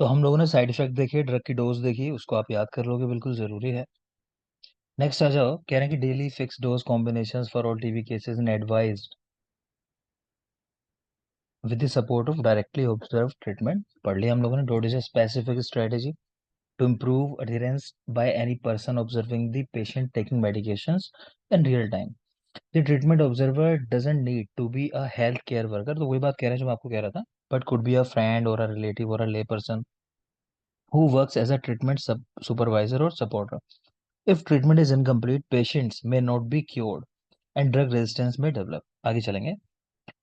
तो हम लोगों ने साइड इफेक्ट देखे, ड्रग की डोज देखी, उसको आप याद कर लोगे, बिल्कुल जरूरी है। नेक्स्ट आ जाओ, कह रहे हैं कि daily fix dose combinations for all TB cases and advised with the support of directly observe treatment. पढ़ लिया हम लोगों ने। Dose is a specific strategy to improve adherence by any person observing the patient taking medications in real time. The treatment observer doesn't need to be a healthcare worker, तो वही बात कह रहे हैं जो मैं आपको कह रहा था, but could be a friend or a relative or a lay person who works as a treatment supervisor or supporter. If treatment is incomplete, patients may not be cured and drug resistance may develop. आगे चलेंगे।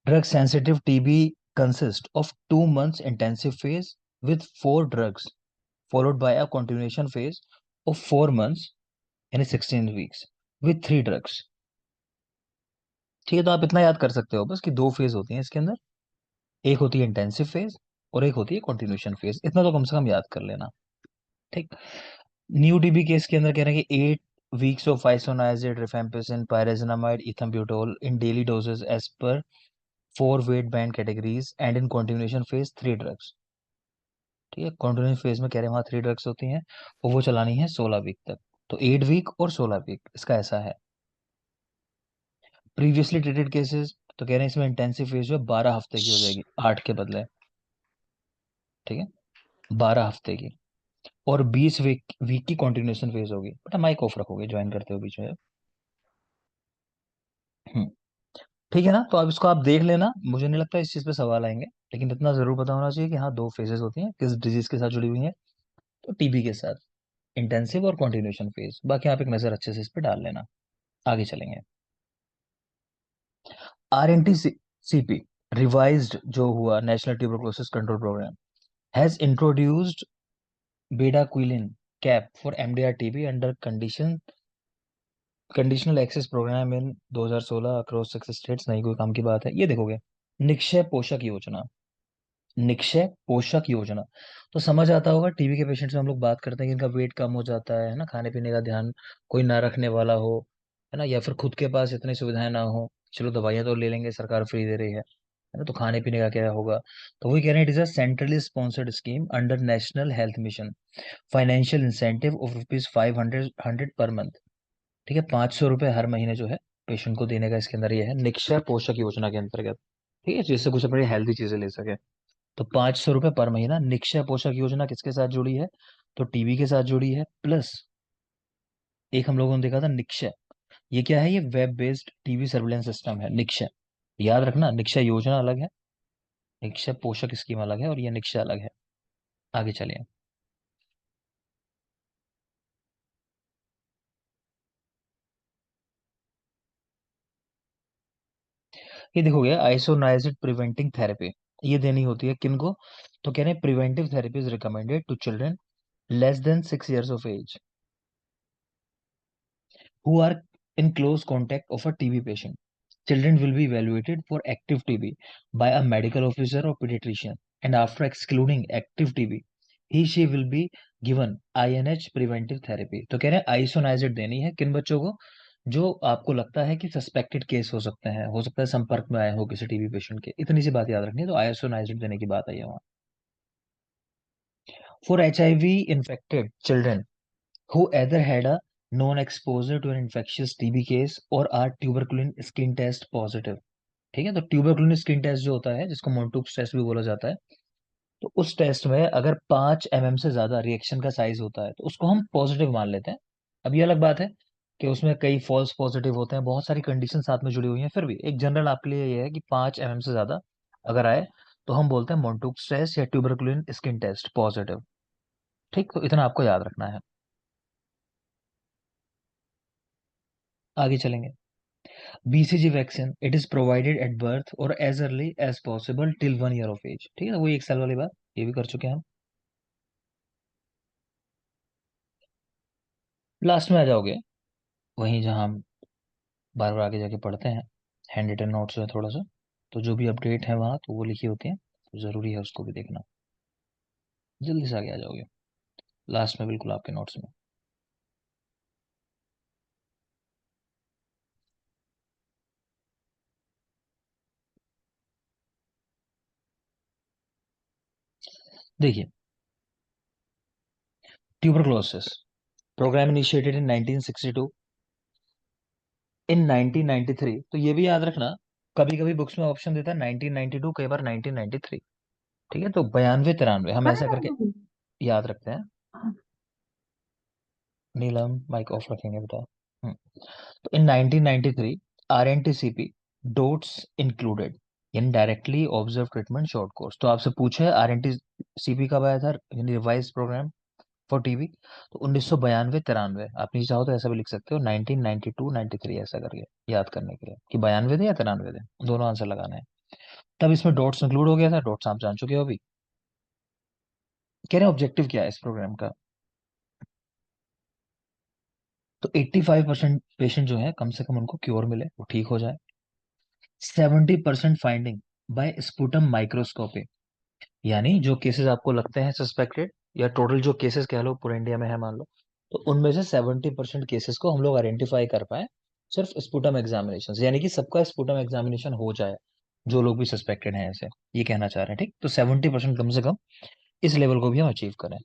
Drug sensitive TB consists of 2 months intensive phase with 4 drugs followed by a continuation phase of 4 months यानी 16 weeks with 3 drugs। ठीक है, तो आप इतना याद कर सकते हो बस कि 2 फेज होती हैं इसके अंदर। एक होती है इंटेंसिव फेज और एक होती है कंटिन्यूशन फेज। इतना तो कम से कम याद कर लेना। ठीक। न्यू टीबी केस के अंदर कह रहे हैं कि 8 weeks of isoniazid rifampicin pyrazinamide ethambutol in daily doses as per 4 weight band categories and in continuation phase 3 drugs। ठीक है, कंटिन्यूशन फेज में कह रहे हैं वहाँ 3 drugs होती हैं और वो चलानी है 16 वीक तक। तो 8 वीक और 16 वीक इसका ऐसा है। प्रीवियसली ट्रीटेड केसेस तो कह रहे हैं इसमें इंटेंसिव फेज जो है 12 हफ्ते की हो जाएगी, 8 के बदले। ठीक है, 12 हफ्ते की। और 20 वीक वीक की कंटिन्यूएशन फेज होगी। बेटा माइक ऑफ रखोगे, ज्वाइन करते हो बीच में। हम्म, ठीक है ना। तो अब इसको आप देख लेना, मुझे नहीं लगता इस चीज पे सवाल आएंगे, लेकिन इतना जरूर पता होना चाहिए कि हाँ 2 फेजेस होती हैं, किस डिजीज के साथ जुड़ी हुई हैं। तो टीबी के साथ इंटेंसिव और कंटिन्यूएशन फेज। बाकी आप एक नजर अच्छे से इस पे डाल लेना। आगे चलेंगे। R N T CP revised जो हुआ, national tuberculosis control programme, has introduced bedaquiline cap for MDR TB under conditional access programme in 2016 across 6 states. नहीं कोई काम की बात है, ये देखोगे। निक्षय पोषक योजना, निक्षय पोषक योजना। तो समझ आता होगा, टीबी के पेशेंट्स में हम लोग बात करते हैं कि इनका वेट कम हो जाता है ना, खाने पीने का ध्यान कोई ना रखने वाला हो, है ना, या फिर खुद के पास इतनी सुविधाएं ना हो। चलो दवाइयां तो ले लेंगे, सरकार फ्री दे रही है ना, तो खाने पीने का क्या होगा। तो वही कह रहे हैं, it is a centrally sponsored scheme under national health mission, financial incentive of rupees 500 per month. ठीक है, 500 रुपये हर महीने जो है पेशेंट को देने का इसके अंदर ये है, निक्षय पोषक योजना के अंतर्गत। ठीक है, जिससे कुछ अपनी हेल्थी चीजें ले सके। तो 500 रुपये पर महीना। निक्षय पोषक योजना किसके साथ जुड़ी है, तो टीबी के साथ जुड़ी है। प्लस एक हम लोगों ने देखा था निक्षय, ये क्या है, ये web based TB surveillance system है निक्षय। याद रखना, निक्षय योजना अलग है, निक्षय पोषक स्कीम अलग है, और ये निक्षय अलग है। आगे चलिए। ये देखोगे, आइसोनाइजिड प्रिवेंटिंग थेरेपी, ये देनी होती है किनको, तो कह रहे हैं preventive therapy is recommended to children less than 6 years of age who are in close contact of a TB patient. Children will be evaluated for active TB by a medical officer or pediatrician, and after excluding active TB, she will be given INH preventive therapy। तो कह रहे हैं आइसोनाइजिड देनी है किन बच्चों को, जो आपको लगता है कि सस्पेक्टेड केस हो सकते हैं, हो सकता है संपर्क में आए हो किसी टीबी पेशेंट के। इतनी सी बात याद रखनी है, तो आइसोनाइजिड देने की बात आई है वहाँ। For HIV infected children who either had a known exposure to an infectious TB case or are tuberculin skin test positive। ठीक है, तो ट्यूबरकुलिन स्किन टेस्ट जो होता है, जिसको मोन्टुक्स टेस्ट भी बोला जाता है, तो उस टेस्ट में अगर 5 mm से ज्यादा रिएक्शन का साइज होता है तो उसको हम पॉजिटिव मान लेते हैं। अब ये अलग बात है कि उसमें कई फॉल्स पॉजिटिव होते हैं, बहुत सारी कंडीशन साथ में जुड़ी हुई हैं, फिर भी एक जनरल आपके लिए ये है कि 5 mm से ज्यादा अगर आए तो हम बोलते हैं मोन्टुक्स टेस्ट या ट्यूबरकुलिन स्किन टेस्ट पॉजिटिव। ठीक, तो इतना आपको याद रखना है। आगे चलेंगे। BCG vaccine, it is provided at birth और as early as possible till 1 year of age. ठीक है, वही 1 साल वाली बात, ये भी कर चुके हैं हम। लास्ट में आ जाओगे वहीं जहां हम बार बार आगे जाके पढ़ते हैं, हैंड रिटन नोट्स में थोड़ा सा, तो जो भी अपडेट है वहाँ तो वो लिखी होती है, तो जरूरी है उसको भी देखना। जल्दी से आगे आ जाओगे लास्ट में, बिल्कुल आपके नोट्स में। देखिए, ट्यूबरक्लोसिस प्रोग्राम इनिशिएटेड इन 1962, इन 1993, तो ये भी याद रखना, कभी कभी बुक्स में ऑप्शन देता है 1992, कई बार 1993। ठीक है, तो 92 93 हम ऐसा करके याद रखते हैं। नीलम माइक ऑफ रखेंगे बेटा। हम्म, तो इन 1993 RNTCP dots included in directly observe treatment short course. तो आपसे पूछा है RNTCP कब आया था, यानी रिवाइज प्रोग्राम फॉर टीबी, तो 1992 93। आप नीचे चाहो तो ऐसा भी लिख सकते हो 1992 93 ऐसा करके याद करने के लिए कि 92 थे या 93 थे, दोनों आंसर लगाने हैं। तब इसमें डॉट्स इंक्लूड हो गया था, डॉट्स आप जान चुके हो अभी। कह रहे हैं ऑब्जेक्टिव क्या है इस प्रोग्राम का, तो 85% पेशेंट जो है कम से कम उनको क्योर मिले, वो ठीक हो जाए। 70% फाइंडिंग बाय स्पुटम माइक्रोस्कोपी, यानी जो केसेस आपको लगते हैं सस्पेक्टेड, या टोटल जो केसेस कह लो पूरे इंडिया में है मान लो, तो उनमें से 70% केसेस को हम लोग आइडेंटिफाई कर पाए सिर्फ स्पुटम एग्जामिनेशन से, यानी कि सबका स्पुटम एग्जामिनेशन हो जाए जो लोग भी सस्पेक्टेड हैं ऐसे, ये कहना चाह रहे हैं। ठीक, तो 70% कम से कम इस लेवल को भी हम अचीव करें।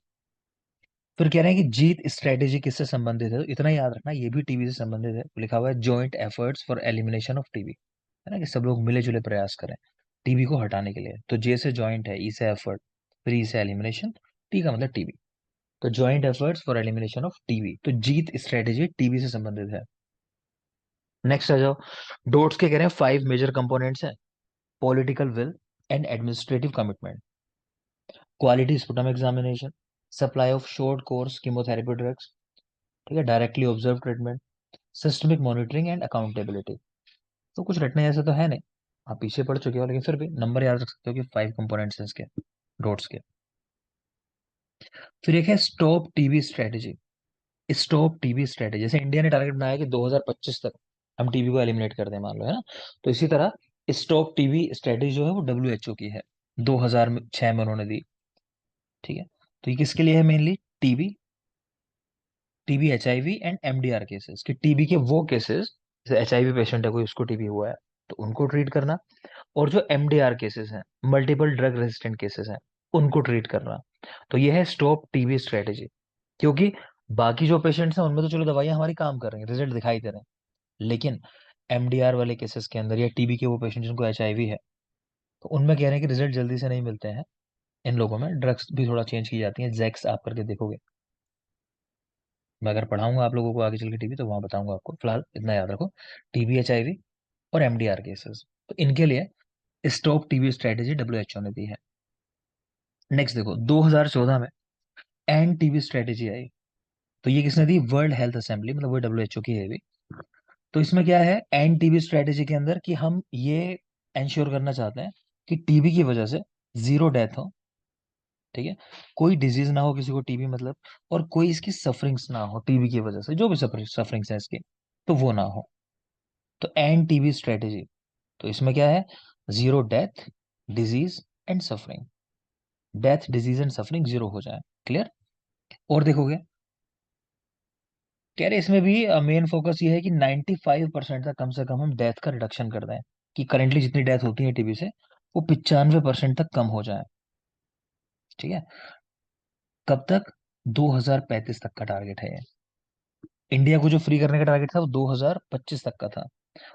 फिर कह रहे हैं कि जीत स्ट्रेटेजी किससे संबंधित है, तो इतना याद रखना ये भी टीबी से संबंधित है। लिखा हुआ है joint efforts for elimination of TB, है ना, कि सब लोग मिले जुले प्रयास करें टीबी को हटाने के लिए। तो जे से जॉइंट है, ई से एफर्ट, फिर ई से एलिमिनेशन, टी का मतलब टीबी। तो joint efforts for elimination of TB, तो जीत स्ट्रेटेजी टीबी से संबंधित है। नेक्स्ट आ जाओ, डोट्स के कह रहे हैं 5 मेजर कंपोनेंट्स हैं। Political will and administrative commitment, quality sputum examination, supply of short course chemotherapy drugs, ठीक है, directly observe treatment, systemic monitoring and accountability. तो कुछ रटने जैसे तो है नहीं, आप पीछे पढ़ चुके हो, लेकिन फिर भी नंबर याद रख सकते हो कि 5 कंपोनेंट्स हैं इसके, डॉट्स के। फिर एक है stop TB strategy. Stop TB strategy, जैसे इंडिया ने टारगेट बनाया कि 2025 तक हम टीबी को एलिमिनेट कर दें मान लो, है ना, तो इसी तरह स्टॉप टीबी स्ट्रेटेजी जो है वो डब्ल्यूएचओ की है, 2006 में उन्होंने दी। ठीक है, तो ये किसके लिए है, mainly TB, TB HIV and MDR cases, कि टीबी के वो केसेस, जैसे HIV पेशेंट है कोई, उसको टीबी हुआ है तो उनको ट्रीट करना, और जो MDR केसेस हैं, मल्टीपल ड्रग रेजिस्टेंट केसेस हैं, उनको ट्रीट करना। तो ये है स्टॉप टीबी स्ट्रेटेजी। क्योंकि बाकी जो पेशेंट्स हैं उनमें तो चलो दवाइयां हमारी काम कर रही हैं, रिजल्ट दिखाई दे रहे हैं, लेकिन MDR वाले केसेस के अंदर या टीबी के वो पेशेंट जिनको HIV है, तो उनमें कह रहे हैं कि रिजल्ट जल्दी से नहीं मिलते हैं। इन लोगों में ड्रग्स भी थोड़ा चेंज की जाती हैं, जैक्स आप करके देखोगे, मैं अगर पढ़ाऊंगा आप लोगों को आगे चल के टीबी तो वहां बताऊंगा आपको, फिलहाल इतना याद रखो, टीबी HIV और MDR केसेस, तो इनके लिए स्टॉप टीबी स्ट्रेटेजी WHO ने दी है। नेक्स्ट देखो, 2014 में एंड टीबी स्ट्रेटेजी आई, तो ये किसने दी, वर्ल्ड हेल्थ असेंबली, मतलब वो WHO की है भी। तो इसमें क्या है एंड टीबी स्ट्रेटेजी के अंदर, कि हम ये इंश्योर करना चाहते हैं कि टीबी की वजह से जीरो डेथ हो, ठीक है, कोई डिजीज ना हो किसी को टीबी मतलब, और कोई इसकी सफरिंग्स ना हो टीबी की वजह से, जो भी सफरिंग्स है इसकी, तो वो ना हो। तो एंड टीबी स्ट्रेटेजी, तो इसमें क्या है, zero death, disease and suffering, death disease and suffering zero हो जाए, क्लियर। और देखोगे, कह रहे इसमें भी मेन फोकस ये है कि 95% तक कम से कम हम डेथ का रिडक्शन कर दें, कि करेंटली जितनी डेथ होती है टीबी से, वो 95% तक कम हो जाए। ठीक है, कब तक, 2035 तक का टारगेट है ये। इंडिया को जो फ्री करने का टारगेट था वो 2025 तक का था।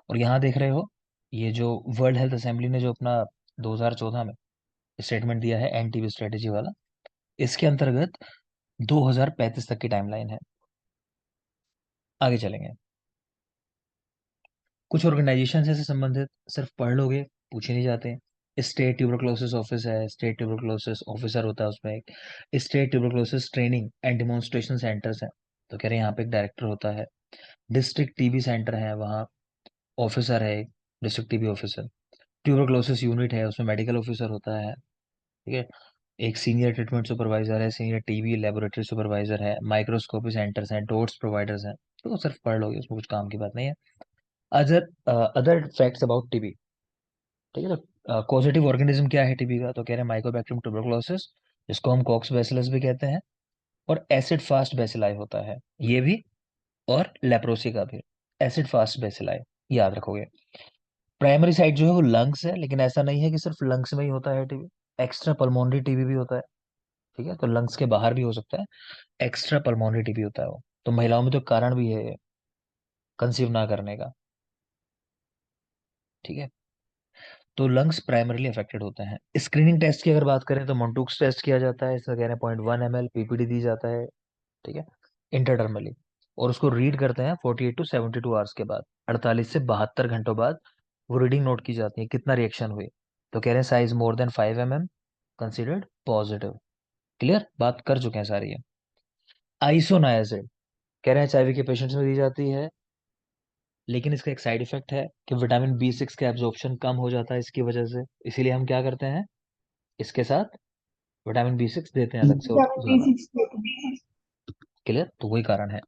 और यहाँ देख रहे हो, ये जो वर्ल्ड हेल्थ असेंबली ने जो अपना 2014 में स्टेटमेंट दिया है एन टीबी स्ट्रेटेजी वाला, इसके अंतर्गत 2035 तक की टाइमलाइन है। आगे चलेंगे, कुछ ऑर्गेनाइजेशन से संबंधित सिर्फ पढ़ लोगे, पूछे नहीं जाते। स्टेट ट्यूबरक्लोसिस ऑफिस है, स्टेट ट्यूबरक्लोसिस ऑफिसर होता है उसमें एक, state tuberculosis training and demonstration centres है, तो कह रहे हैं यहाँ पे एक डायरेक्टर होता है। डिस्ट्रिक्ट टीबी सेंटर है, वहाँ ऑफिसर है एक, district TB officer. Tuberculosis unit है, उसमें मेडिकल ऑफिसर होता है। ठीक है, एक सीनियर ट्रीटमेंट सुपरवाइजर है, सीनियर टीबी लेबोरेटरी सुपरवाइजर है, माइक्रोस्कोपी सेंटर्स हैं, डोट्स प्रोवाइडर्स हैं। तो सिर्फ पढ़ लोगे, उसमें कुछ काम की बात नहीं है। Other other facts about TB, ठीक है, तो कॉजेटिव ऑर्गेनिज्म क्या है टीबी का, तो कह रहे हैं माइकोबैक्टीरियम ट्यूबरकुलोसिस, जिसको हम कॉक्स बैसिलस भी कहते हैं, और एसिड फास्ट बैसिलाई होता है ये भी, और लेप्रोसी का भी एसिड फास्ट बैसिलाई, याद रखोगे। प्राइमरी साइट जो है वो लंग्स है, लेकिन ऐसा नहीं है कि सिर्फ लंग्स में ही होता है टीबी, एक्स्ट्रा पल्मोनरी टीबी भी होता है। ठीक है, तो लंग्स के बाहर भी हो सकता है, एक्स्ट्रा पल्मोनरी टीबी होता है वो। तो महिलाओं में तो कारण भी है कंसीव ना करने का। ठीक है, तो लंग्स प्राइमरीली अफेक्टेड होते हैं। स्क्रीनिंग टेस्ट की अगर बात करें तो मोंटुक्स टेस्ट किया जाता है, इसमें कह रहे हैं 0.1 ml पीपीडी दी जाता है। ठीक है, इंटरडर्मली। और उसको रीड करते हैं 48 to 72 आवर्स के बाद, 48 से 72 घंटों बाद वो रीडिंग नोट की जाती है, कितना रिएक्शन हुई। तो कह रहे हैं size more than 5 mm considered positive. Clear, बात कर चुके हैं सारी ये। आइसोनायासिड कह रहे हैं एचआईवी के पेशेंट्स में दी जाती है, लेकिन इसका एक साइड इफेक्ट है कि विटामिन B6 का एब्जॉर्प्शन कम हो जाता है इसकी वजह से। इसीलिए हम क्या करते हैं, इसके साथ विटामिन B6 देते हैं अलग से और ज्यादा। क्लियर, तो वही कारण है।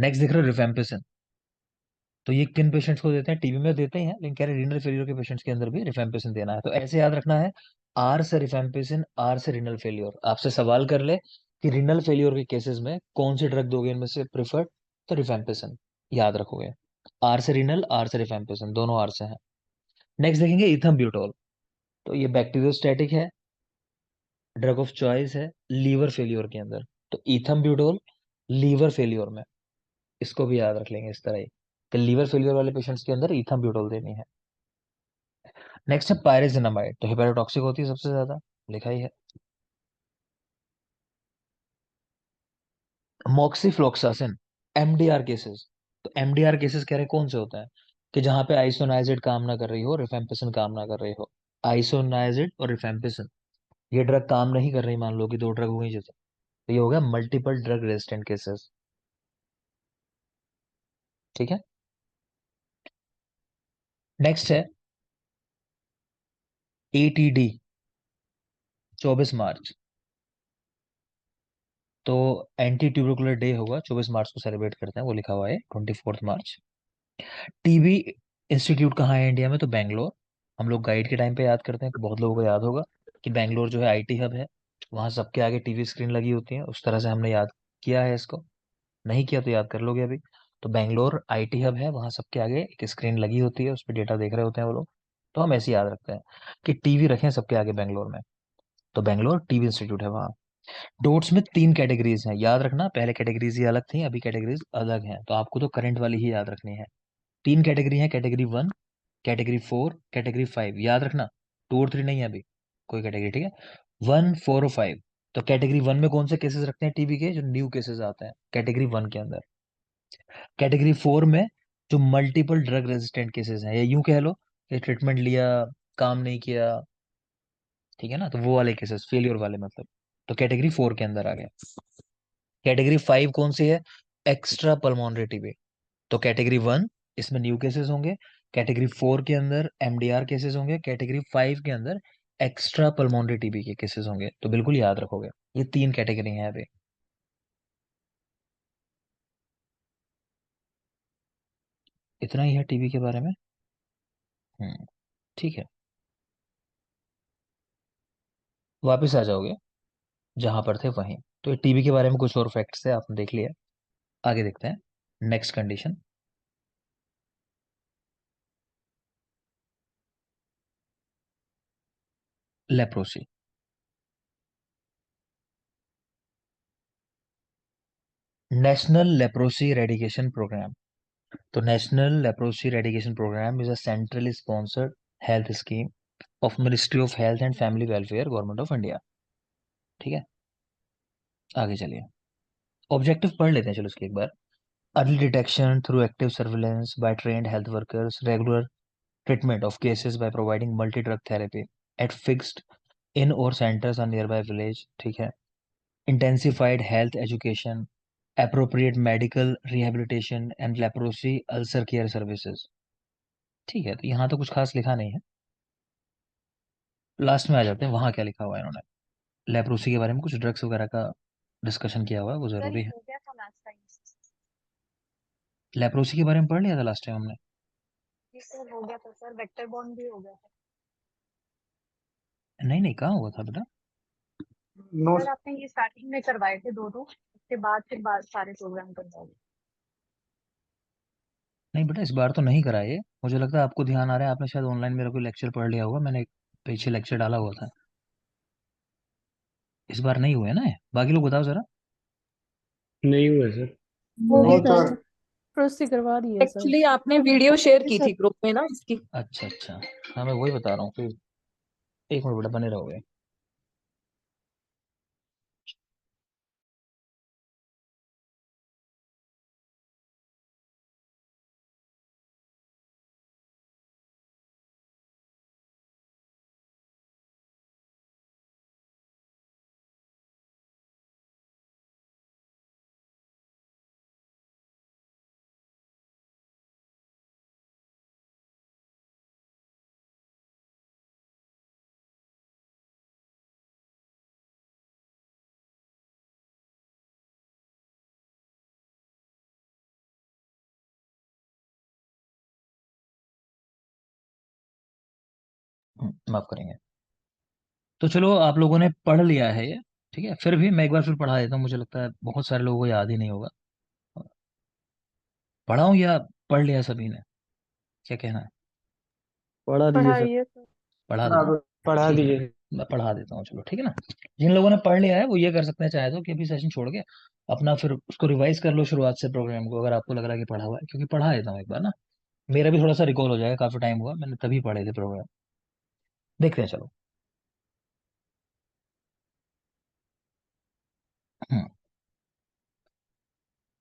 नेक्स्ट देख रहे हो रिफेम्पिसिन। तो ये किन पेशेंट्स को देते हैं, टीबी में देते ही हैं, लेकिन कह रहे रीनल फेलियर के पेशेंट्स के अंदर भी रिफेम्पिसिन देना है। तो ऐसे याद रखना है, आर से रिफेम्पिसिन, आर से रीनल फेलियर। आपसे सवाल कर ले कि रीनल फेलियर के केसेस में कौन सी ड्रग दोगे इनमें से प्रिफर्ड, तो रिफेम्पिसिन याद रखोगे। आर से रीनल, आर से रिफेम्पिसिन, दोनों आर से हैं। नेक्स्ट देखेंगे इथम्ब्यूटोल। तो ये बैक्टीरियोस्टैटिक है, ड्रग ऑफ चॉइस है लीवर फेलियर के अंदर। तो इथम्ब्यूटोल लीवर फेलियर में, इसको भी याद रख लेंगे इस तरह ही कि लीवर फेलियर वाले पेशेंट्स के अंदर इथम्ब्यूटोल देनी है। नेक्स्ट है पायरेसिनामाइड। तो हेपेटोटॉक्सिक होती है सबसे ज्यादा, लिखा ही है। मॉक्सीफ्लोक्सासिन, एमडीआर केसेस। तो एमडीआर केसेस कह रहे हैं कौन से होते हैं, कि जहां पे आइसोनाइजिड काम ना कर रही हो, रिफेम्पिसिन काम ना कर रही हो। आइसोनाइजिड और रिफेम्पिसिन ये ड्रग काम नहीं कर रही, मान लो कि दो ड्रग हो गई जैसे, तो ये हो गया मल्टीपल ड्रग रेजिस्टेंट केसेस। ठीक है, नेक्स्ट है एटीडी, 24 मार्च। तो एंटी ट्यूबरकुलर डे होगा, 24 मार्च को सेलिब्रेट करते हैं, वो लिखा हुआ है 24 मार्च। टीबी इंस्टीट्यूट कहाँ है इंडिया में, तो बैंगलोर। हम लोग गाइड के टाइम पे याद करते हैं, बहुत लोगों को याद होगा कि बैंगलोर जो है आईटी हब है, वहाँ सबके आगे टीवी स्क्रीन लगी होती है, उस तरह से हमने याद किया है इसको। नहीं किया तो याद कर लोगे अभी। तो बैंगलोर आईटी हब है, वहाँ सबके आगे एक स्क्रीन लगी होती है, उस पर डेटा देख रहे होते हैं वो लोग। तो हम ऐसे याद रखते हैं कि टीवी रखें सबके आगे बैंगलोर में। तो बैंगलोर टीवी इंस्टीट्यूट है वहाँ। डोट्स में 3 कैटेगरीज हैं, याद रखना, पहले कैटेगरीज ये अलग थी, अभी कैटेगरीज अलग हैं, तो आपको तो करंट वाली ही याद रखनी है। 3 कैटेगरी है, कैटेगरी 1, कैटेगरी 4, कैटेगरी 5, याद रखना। 2 और 3 नहीं है अभी, कोई कैटेगरी। ठीक है, 1, 4 और 5। तो कैटेगरी 1 में कौन से केसेस रखते हैं टीबी के, जो न्यू केसेस आते हैं कैटेगरी 1 के अंदर। कैटेगरी 4 में जो मल्टीपल ड्रग रेजिस्टेंट केसेस हैं, या यूं कह लो कि ट्रीटमेंट लिया, काम नहीं किया, ठीक है ना, तो वो वाले केसेस, फेलियर वाले मतलब, तो कैटेगरी 4 के अंदर आ गए। कैटेगरी 5 कौन सी है, एक्स्ट्रा पल्मोनरी टीबी। तो कैटेगरी 1 इसमें न्यू केसेस होंगे, कैटेगरी 4 के अंदर एमडीआर केसेस होंगे, कैटेगरी 5 के अंदर एक्स्ट्रा पल्मोनरी टीबी के केसेस होंगे। तो बिल्कुल याद रखोगे, ये 3 कैटेगरी हैं अभी। इतना ही है टीबी के बारे में। ठीक है, वापिस आ जाओगे जहां पर थे वहीं। तो ये टीबी के बारे में कुछ और फैक्ट्स है, आपने देख लिया। आगे देखते हैं next condition, leprosy. National leprosy eradication programme. तो national leprosy eradication programme is a centrally sponsored health scheme of ministry of health and family welfare, government of India. ठीक है, आगे चलिए, ऑब्जेक्टिव पढ़ लेते हैं चलो इसके एक बार। Early detection through active surveillance by trained health workers, regular treatment of cases by providing multi drug therapy at fixed in और centres on near by village. ठीक है, intensified health education, appropriate medical rehabilitation and leprosy ulcer care services। ठीक है, तो यहाँ तो कुछ खास लिखा नहीं है, लास्ट में आ जाते हैं वहाँ क्या लिखा हुआ है इन्होंने। लेप्रोसी के बारे में कुछ ड्रग्स वगैरह का डिस्कशन किया हुआ है, वो सर जरूरी ये है। हो गया था लास्ट टाइम। लेप्रोसी के बारे में पढ़ लिया था लास्ट टाइम हमने। ये सर हो गया था सर, वेक्टर बॉन्ड भी हो गया था। नहीं नहीं, कहाँ हुआ था बेटा। नो। सर आपने ये स्टार्टिंग में करवाए थे दो दो, उसके बाद फिर बाद सारे प्रोग्राम करवाए। नहीं बेटा, इस बार तो नहीं कराए, मुझे लगता है आपको ध्यान आ रहा है, आपने शायद ऑनलाइन मेरा कोई लेक्चर पढ़ लिया होगा, मैंने पीछे लेक्चर डाला हुआ था। इस बार नहीं हुए ना ये? बाकी लोग बताओ जरा। नहीं हुआ सर। हो नो गई सर सर, प्रोसी करवा दी है सर। एक्चुअली आपने वीडियो शेयर की थी ग्रुप में ना इसकी। अच्छा अच्छा, हाँ मैं वही बता रहा हूँ फिर। एक मिनट बेटा बने रहोगे। माफ करेंगे। तो चलो आप लोगों ने पढ़ लिया है ये, ठीक है। फिर भी मैं एक बार फिर पढ़ा देता हूँ, मुझे लगता है बहुत सारे लोगों को याद ही नहीं होगा। पढ़ाऊँ या पढ़ लिया सभी ने? क्या कहना है? पढ़ा दीजिए सर। पढ़ाइए सर। पढ़ा दूँ? पढ़ा ठीक है, दीजिए। मैं पढ़ा देता हूँ, चलो ठीक है ना। जिन लोगों ने पढ़ लिया है वो ये कर सकते हैं चाहे तो कि अभी सेशन छोड़ के अपना फिर उसको रिवाइज कर लो शुरुआत से प्रोग्राम को, अगर आपको लग रहा है कि पढ़ा हुआ है, क्योंकि पढ़ा देता हूँ एक बार ना। मेरा भी थोड़ा सा रिकॉल हो जाएगा, काफी टाइम हुआ मैंने तभी पढ़े थे प्रोग्राम। देखते हैं चलो। हम्म,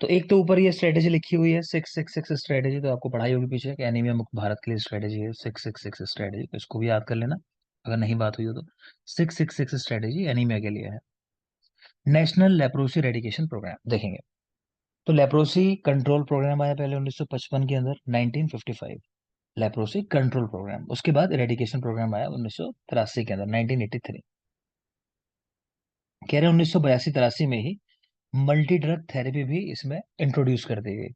तो एक तो ऊपर ये स्ट्रेटेजी लिखी हुई है 666 स्ट्रेटेजी, तो आपको पढ़ाई होगी पीछे कि एनीमिया मुक्त भारत के लिए स्ट्रेटेजी है 666 स्ट्रेटेजी, तो इसको भी याद कर लेना अगर नहीं बात हुई हो तो। 666 स्ट्रेटेजी एनीमिया के लिए है। नेशनल लेप्रोसी रेडिकेशन प्रोग्राम देखेंगे। तो लेप्रोसी कंट्रोल प्रोग्राम आया पहले 1955 के अंदर, 1955 लेप्रोसी कंट्रोल प्रोग्राम। उसके बाद इरेडिकेशन प्रोग्राम आया 1983 के अंदर, 1983। कह रहे 1982-83 में ही मल्टी ड्रग थेरेपी भी इसमें इंट्रोड्यूस कर दी गई।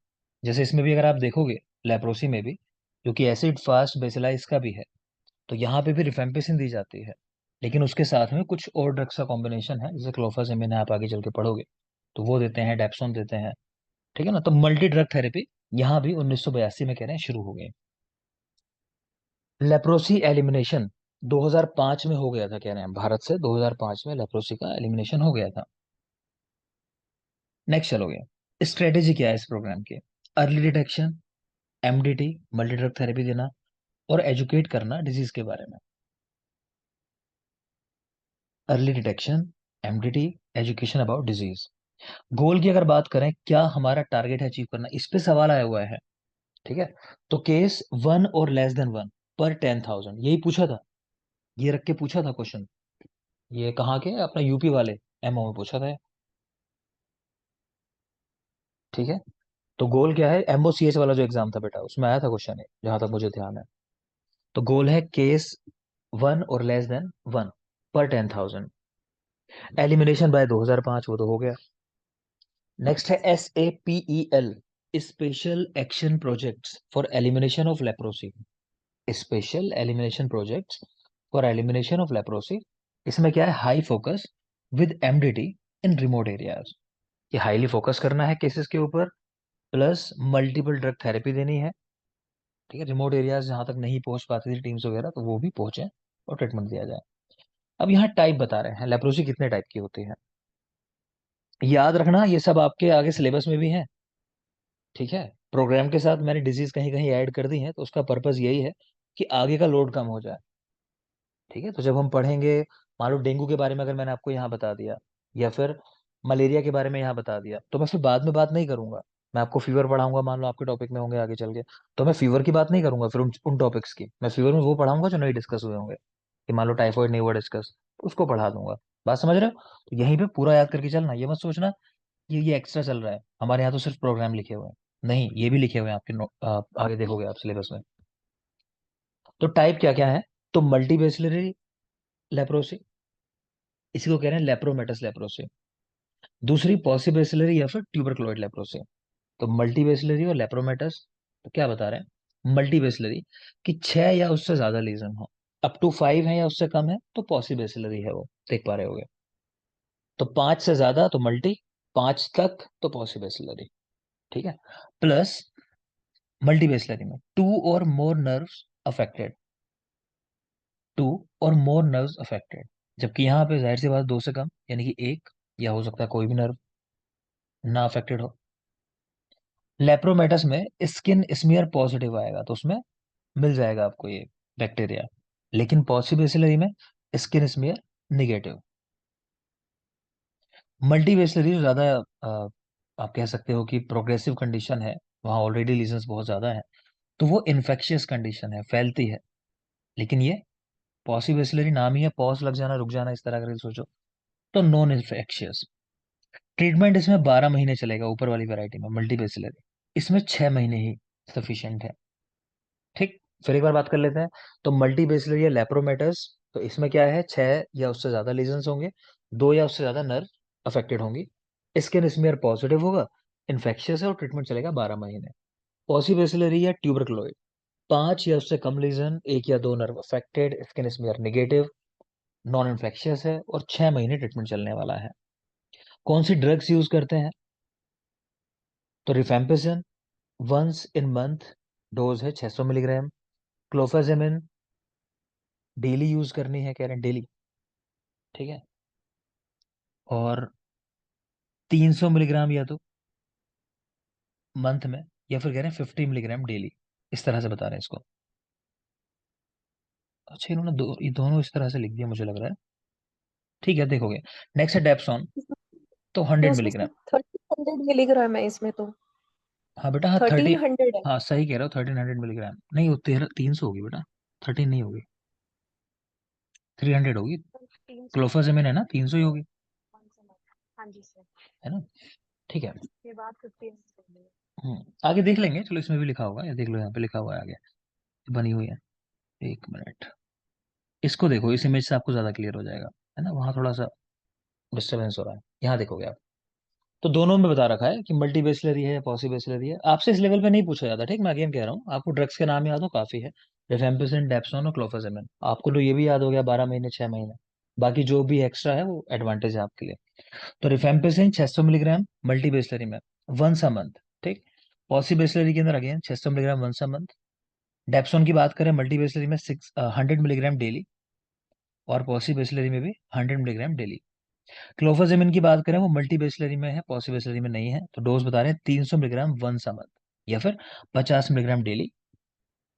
जैसे इसमें भी अगर आप देखोगे लेप्रोसी में भी, जो कि एसिड फास्ट बेसिलाइज का भी है, तो यहाँ पे भी रिफेम्पिसिन दी जाती है, लेकिन उसके साथ में कुछ और ड्रग्स का कॉम्बिनेशन है, जैसे क्लोफाजेमिन है, आप आगे चल के पढ़ोगे तो वो देते हैं, डेप्सोन देते हैं, ठीक है ना। तो मल्टी ड्रग थेरेपी यहाँ भी 1982 में कह रहे हैं शुरू हो गई। लेप्रोसी एलिमिनेशन 2005 में हो गया था, कह रहे हैं भारत से 2005 में लेप्रोसी का एलिमिनेशन हो गया था। नेक्स्ट चलोगे, स्ट्रेटेजी क्या है इस प्रोग्राम की? Early detection, MDT multi drug therapy देना, और एजुकेट करना डिजीज के बारे में। Early detection, MDT, education about disease. Goal की अगर बात करें, क्या हमारा टारगेट है अचीव करना, इस पे सवाल आया हुआ है, ठीक है। तो केस 1 और लेस देन 1 पर 10,000 यही पूछा था, ये रख के पूछा था क्वेश्चन। ये कहाँ के? अपना यूपी वाले एमओ में पूछा था, ठीक है। तो गोल क्या है? एमओसीएच वाला जो एग्जाम था बेटा, उसमें आया था क्वेश्चन है जहां तक मुझे ध्यान है। तो गोल है केस 1 और लेस देन 1 पर 10,000। एलिमिनेशन बाय 2005, वो तो हो गया। नेक्स्ट है SAPEL, special action projects for elimination of leprosy. Special elimination projects for elimination of leprosy. इसमें क्या है? High focus with MDT in remote areas. ये हाईली फोकस करना है केसेस के ऊपर, प्लस मल्टीपल ड्रग थेरेपी देनी है, ठीक है। रिमोट एरियाज जहां तक नहीं पहुंच पाती थी टीम्स वगैरह, तो वो भी पहुंचे और ट्रीटमेंट दिया जाए। अब यहाँ टाइप बता रहे हैं लेप्रोसी कितने टाइप की होती है। याद रखना ये सब आपके आगे सिलेबस में भी है, ठीक है। प्रोग्राम के साथ मैंने डिजीज कहीं कहीं ऐड कर दी है, तो उसका पर्पज यही है कि आगे का लोड कम हो जाए, ठीक है। तो जब हम पढ़ेंगे, मान लो डेंगू के बारे में अगर मैंने आपको यहाँ बता दिया, या फिर मलेरिया के बारे में यहाँ बता दिया, तो मैं फिर बाद में बात नहीं करूंगा। मैं आपको फीवर पढ़ाऊंगा, मान लो आपके टॉपिक में होंगे आगे चल के, तो मैं फीवर की बात नहीं करूंगा फिर उन टॉपिक्स की। मैं फीवर में वो पढ़ाऊंगा जो नहीं डिस्कस हुए होंगे, कि मान लो टाइफॉइड नहीं हुआ डिस्कस, उसको पढ़ा दूंगा। बात समझ रहे हो? तो यहीं पे पूरा याद करके चलना, ये मत सोचना ये एक्स्ट्रा चल रहा है, हमारे यहाँ तो सिर्फ प्रोग्राम लिखे हुए हैं। नहीं, ये भी लिखे हुए हैं आपके आगे देखोगे आप सिलेबस में। तो टाइप क्या क्या है? तो मल्टी बेसिलरी लेप्रोसी, इसी को कह रहे हैं लेप्रोमेटस लेप्रोसी। दूसरी पॉसिबेसिलरी या फिर ट्यूबरक्लोइड लेप्रोसी। तो मल्टीबेसिलरी और लेप्रोमेटस। तो क्या बता रहे हैं? मल्टीबेसिलरी कि 6 या उससे ज्यादा लीजन हो, अप टू 5 है या उससे कम है तो पॉसिबेसिलरी है, वो देख पा रहे होगे। तो 5 से ज्यादा तो मल्टी, 5 तक तो पॉसिबेसिलरी, ठीक है। प्लस मल्टीबेसिलरी में 2 और मोर नर्व्स अफेक्टेड, 2 और मोर नर्व्स अफेक्टेड, जबकि यहाँ पे जाहिर सी बात 2 से कम, यानी कि 1 या हो सकता है कोई भी नर्व ना अफेक्टेड हो। लेप्रोमेटस में स्किन स्मीयर पॉजिटिव आएगा तो उसमें मिल जाएगा आपको ये बैक्टीरिया, लेकिन पॉसिबेसिलरी में स्किन स्मीयर निगेटिव। मल्टीवेसलरी जो ज्यादा आप कह सकते हो कि प्रोग्रेसिव कंडीशन है, वहाँ ऑलरेडी लीजन्स बहुत ज्यादा है, तो वो इन्फेक्शियस कंडीशन है, फैलती है। लेकिन ये पॉसिबेसिलरी नाम ही है, पॉज लग जाना, रुक जाना, इस तरह करके सोचो, तो नॉन इन्फेक्शियस। ट्रीटमेंट इसमें 12 महीने चलेगा, ऊपर वाली वैरायटी में मल्टीवेसलरी, इसमें 6 महीने ही सफिशियंट है। ठीक, फिर एक बार बात कर लेते हैं। तो मल्टीवेसलरी या लेप्रोमेटस, तो इसमें क्या है, 6 या उससे ज्यादा लीजन्स होंगे, 2 या उससे ज्यादा नर्व अफेक्टेड होंगी, स्किन स्मीयर पॉजिटिव होगा, इन्फेक्शियस है और ट्रीटमेंट चलेगा 12 महीने। पॉसिबेसिलरी या ट्यूबरकुलोइड, 5 या उससे कम लीजन, 1 या 2 nerve affected, skin smear negative, non infectious है और 6 महीने ट्रीटमेंट चलने वाला है। कौन सी ड्रग्स यूज करते हैं? तो rifampicin once in month, dose है 600 मिलीग्राम। क्लोफेजेमिन डेली यूज करनी है, कह रहे हैं डेली, ठीक है। और 300 मिलीग्राम या तो मंथ में, या फिर कह रहे हैं 50 मिलीग्राम डेली, इस तरह से बता रहे हैं इसको। अच्छा, इन्होंने ये दोनों इस तरह से लिख दिया, मुझे लग रहा है। ठीक है, देखोगे। नेक्स्ट है डेप्सोन, तो 100 मिलीग्राम। 1300 मिलीग्राम है इसमें तो। हाँ बेटा, हाँ 30, 1300 है। हाँ सही कह रहे हो, 1300 मिलीग्राम नहीं, वो 300 होगी बेटा, 13 नहीं होगी, 300 होगी। 300 क्लोफाजेमिन है ना, 300 ही होगी, हाँ जी सर, है ना। ठीक है। के बाद 15 आगे देख लेंगे, चलो इसमें भी लिखा होगा, या देख लो, यहाँ पे लिखा हुआ है आगे, बनी हुई है। 1 मिनट, इसको देखो, इस इमेज से आपको ज्यादा क्लियर हो जाएगा, है ना, वहाँ थोड़ा सा डिस्टर्बेंस हो रहा है, यहाँ देखोगे आप। तो दोनों में बता रखा है कि मल्टी बेसिलरी है, पॉसिबेसिलरी है। आपसे इस लेवल पे नहीं पूछा जाता, ठीक, मैं अगेन कह रहा हूँ, आपको ड्रग्स के नाम याद हो काफी है, रिफेम्पिसिन, डेप्सोन और क्लोफेजेमिन, आपको तो ये भी याद हो गया, 12 महीने 6 महीने। बाकी जो भी एक्स्ट्रा है वो एडवांटेज है आपके लिए। तो रिफेम्पिसिन 600 मिलीग्राम मल्टी बेसिलरी में वंस अ मंथ, ठीक। पॉसिबेसिलरी के अंदर again 600 milligram once a month. Dapsone की बात करें मल्टी बेसिलरी में 100 मिलीग्राम डेली, और पॉसिबेसिलरी में भी 100 मिलीग्राम डेली। क्लोफाजेमिन की बात करें, वो मल्टी बेसिलरी में है, पॉसिबेसिलरी में नहीं है, तो डोज बता रहे हैं 300 मिलीग्राम वंस अ मंथ, या फिर 50 मिलीग्राम डेली।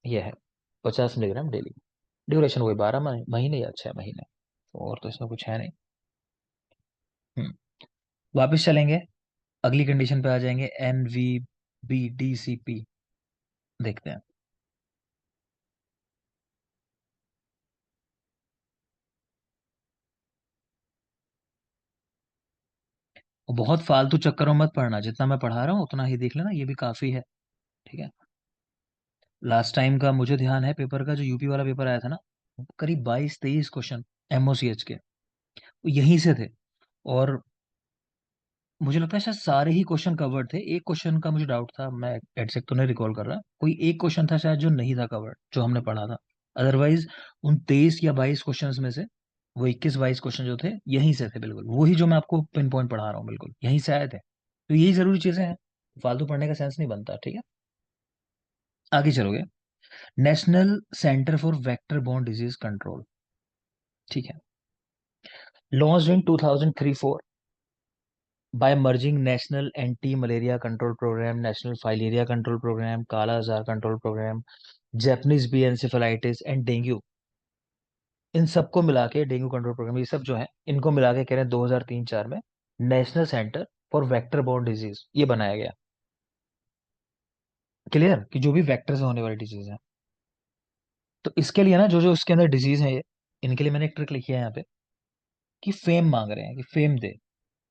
यह है 50 मिलीग्राम डेली। ड्यूरेशन वही 12 महीने या 6 महीने, और तो इसमें कुछ है नहीं। हम्म वापिस चलेंगे, अगली कंडीशन पे आ जाएंगे, NVBDCP, देखते हैं। और बहुत फालतू चक्करों में मत पढ़ना, जितना मैं पढ़ा रहा हूँ उतना ही देख लेना, ये भी काफी है, ठीक है। लास्ट टाइम का मुझे ध्यान है, पेपर का जो यूपी वाला पेपर आया था ना, करीब 22-23 क्वेश्चन MOCH के वो यहीं से थे। और मुझे लगता है शायद सारे ही क्वेश्चन कवर्ड थे, एक क्वेश्चन का मुझे डाउट था, मैं एग्जैक्ट तो नहीं रिकॉल कर रहा, कोई एक क्वेश्चन था शायद जो नहीं था कवर्ड, जो हमने पढ़ा था। अदरवाइज उन 23 या 22 क्वेश्चन में से वो 21-22 क्वेश्चन जो थे यहीं से थे, बिल्कुल वही जो मैं आपको पिन पॉइंट पढ़ा रहा हूँ, बिल्कुल यहीं से आए थे। तो यही जरूरी चीजें हैं, फालतू पढ़ने का सेंस नहीं बनता, ठीक है। आगे चलोगे, national centre for vector borne disease control, ठीक है, launch in 2003-4 by merging National Anti-Malaria Control Program, National Fileria Control Program, kala azar control programme, Japanese B encephalitis and dengue, इन सबको मिला के, डेंगू कंट्रोल प्रोग्राम, ये सब जो है इनको मिला के कह रहे हैं 2003-4 में national centre for vector borne disease ये बनाया गया। क्लियर, कि जो भी वेक्टर से होने वाली डिजीज है। तो इसके लिए ना, जो जो इसके अंदर डिजीज है ये, इनके लिए मैंने एक ट्रिक लिखी है यहाँ पे, कि फेम मांग रहे हैं, कि फेम दे,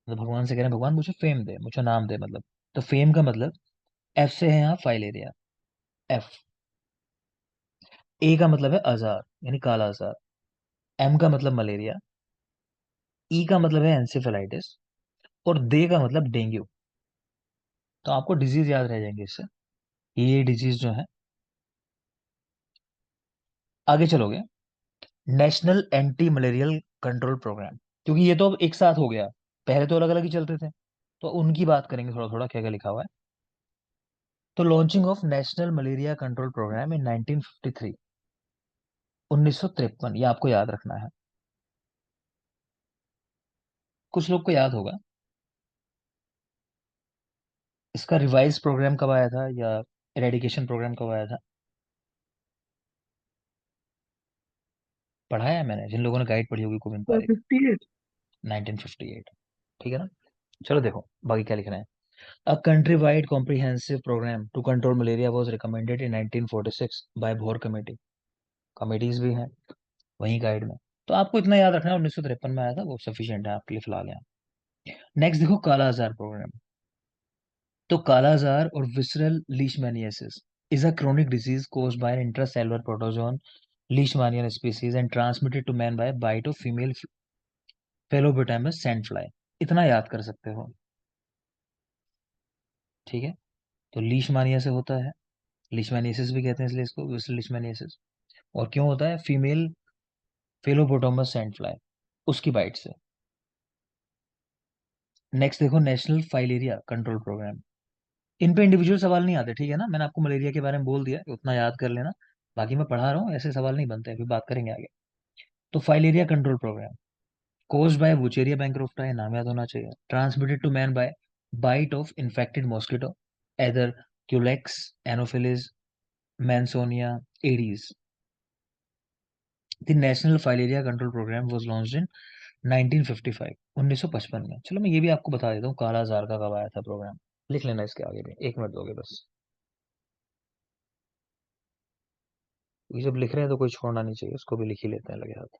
मतलब भगवान से कह रहे हैं भगवान मुझे फेम दे, मुझे नाम दे, मतलब। तो फेम का मतलब एफ से है यहाँ फाइलेरिया, एफ। ए का मतलब है आजार, यानी काला आजार। एम का मतलब मलेरिया। ई का मतलब है एंसेफेलाइटिस। और दे का मतलब डेंगू। तो आपको डिजीज याद रह जाएंगे इससे, ये डिजीज जो है। आगे चलोगे, national anti malarial control programme, क्योंकि ये तो अब एक साथ हो गया, पहले तो अलग अलग ही चलते थे, तो उनकी बात करेंगे थोड़ा थोड़ा, क्या क्या लिखा हुआ है। तो launching of national malaria control programme in 1953, 1953, ये आपको याद रखना है। कुछ लोग को याद होगा इसका रिवाइज प्रोग्राम कब आया था या एरेडिकेशन प्रोग्राम कब आया था? पढ़ाया है मैंने, जिन लोगों ने गाइड पढ़ी होगी गोविंद पारिक। 58 1958। ठीक है ना? चलो देखो बाकी क्या लिख रहे हैं। A country-wide comprehensive program to control malaria was recommended in 1946 by भोर कमेटी। कमेटीज भी हैं वही गाइड में। तो आपको इतना याद रखना है 1953 में आया था, वो सफिशिएंट है आपके लिए फिलहाल यहाँ। नेक्स्ट देखो काला आजार प्रोग्राम। तो काला आजार और visceral leishmaniasis is a chronic disease caused by an intracellular protozoan leishmanian species and transmitted to man by bite of female Phellobotamus sandfly। इतना याद कर सकते हो। ठीक है, तो लीशमानिया से होता है, लीशमैनियासिस भी कहते हैं इसलिए इसको विसरल लीशमैनियासिस। और क्यों होता है? फीमेल फेलोपोटामस सैंडफ्लाई उसकी बाइट से। नेक्स्ट देखो नेशनल फाइलेरिया कंट्रोल प्रोग्राम। इन पे इंडिविजुअल सवाल नहीं आते, ठीक है ना? मैंने आपको मलेरिया के बारे में बोल दिया कि उतना याद कर लेना, बाकी मैं पढ़ा रहा हूँ, ऐसे सवाल नहीं बनते, अभी बात करेंगे आगे। तो filaria control programme caused by Wucheria bancrofti, नाम याद होना चाहिए, transmitted to man by bite of infected mosquito, either Culex, Anopheles, Mansonia, Aedes। The National Filaria Control Program was launched in 1955, 1955 में। चलो मैं ये भी आपको बता देता हूँ काला आजार का कब आया था प्रोग्राम, लिख लेना इसके आगे भी, 1 मिनट दोगे बस। ये जब लिख रहे हैं तो कोई छोड़ना नहीं चाहिए, उसको भी लिख ही लेते हैं लगे हाथ।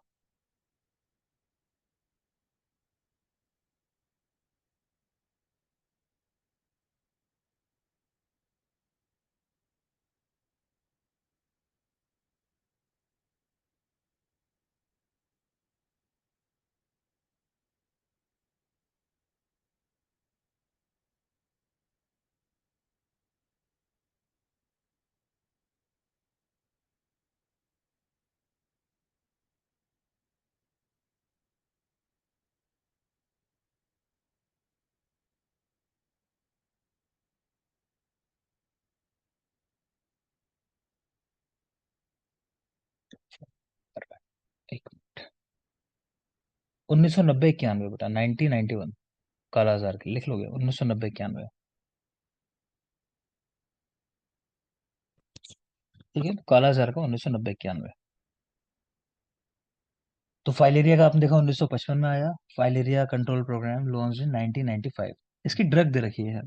एक 1990-91 बेटा, 1991 काला आजार की लिख लोगे, 1990-91। ठीक है, काला आजार का 1990-91। तो फाइलेरिया का आपने देखा 1955 में आया, filaria control programme launch in 1995। इसकी ड्रग दे रखी है,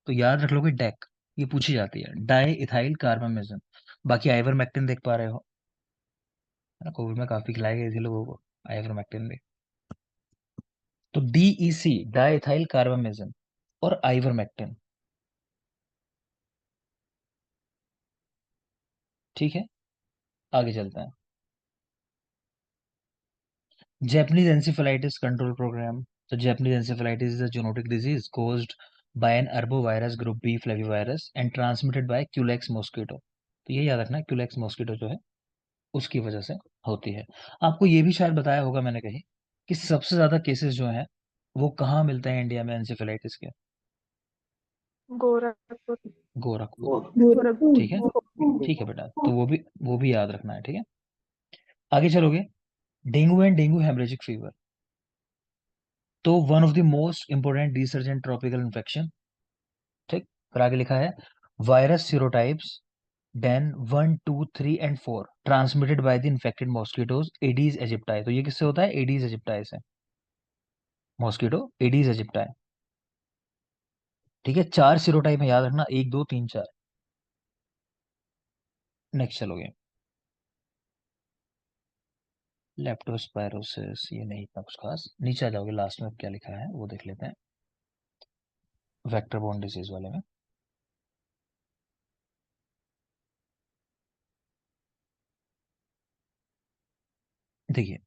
तो याद रख लोगे डेक, ये पूछी जाती है, डाई इथाइल कार्बामेजिन। बाकी आइवरमेक्टिन देख पा रहे हो, है ना? कोविड में काफी खिलाए गए थे लोगों को आइवरमेक्टिन भी। तो डीईसी डाई इथाइल कार्बामेजिन और आइवरमेक्टिन। ठीक है, आगे चलते हैं। Japanese encephalitis control program। So Japanese encephalitis is a zoonotic disease caused by an arbovirus group B flavivirus and transmitted by Culex mosquito। तो ये याद रखना, Culex mosquito जो है उसकी वजह से होती है। आपको ये भी शायद बताया होगा मैंने कहीं कि सबसे ज्यादा केसेस जो हैं वो कहाँ मिलते हैं इंडिया में एंसेफेलाइटिस के? गोरखपुर। गोरखपुर। गोरखपुर। ठीक है, ठीक है बेटा, तो वो भी याद रखना है। ठीक है, आगे चलोगे। Dengue and dengue haemorrhagic fever. तो one of the most important resurgent tropical infection. ठीक, फिर आगे लिखा है virus serotypes DEN 1 2 3 and 4 transmitted by the infected mosquitoes Aedes aegypti. तो ये किससे होता है? एडीज एजिप्टाई से, मॉस्किटो एडीज एजिप्टाई। ठीक है, 4 सीरोटाइप है, याद रखना, 1 2 3 4। नेक्स्ट चलोगे, लेप्टोस्पायरोसिस, ये नहीं इतना कुछ खास। नीचे आ जाओगे, लास्ट में क्या लिखा है वो देख लेते हैं, वेक्टर बोर्न डिजीज वाले में। देखिए,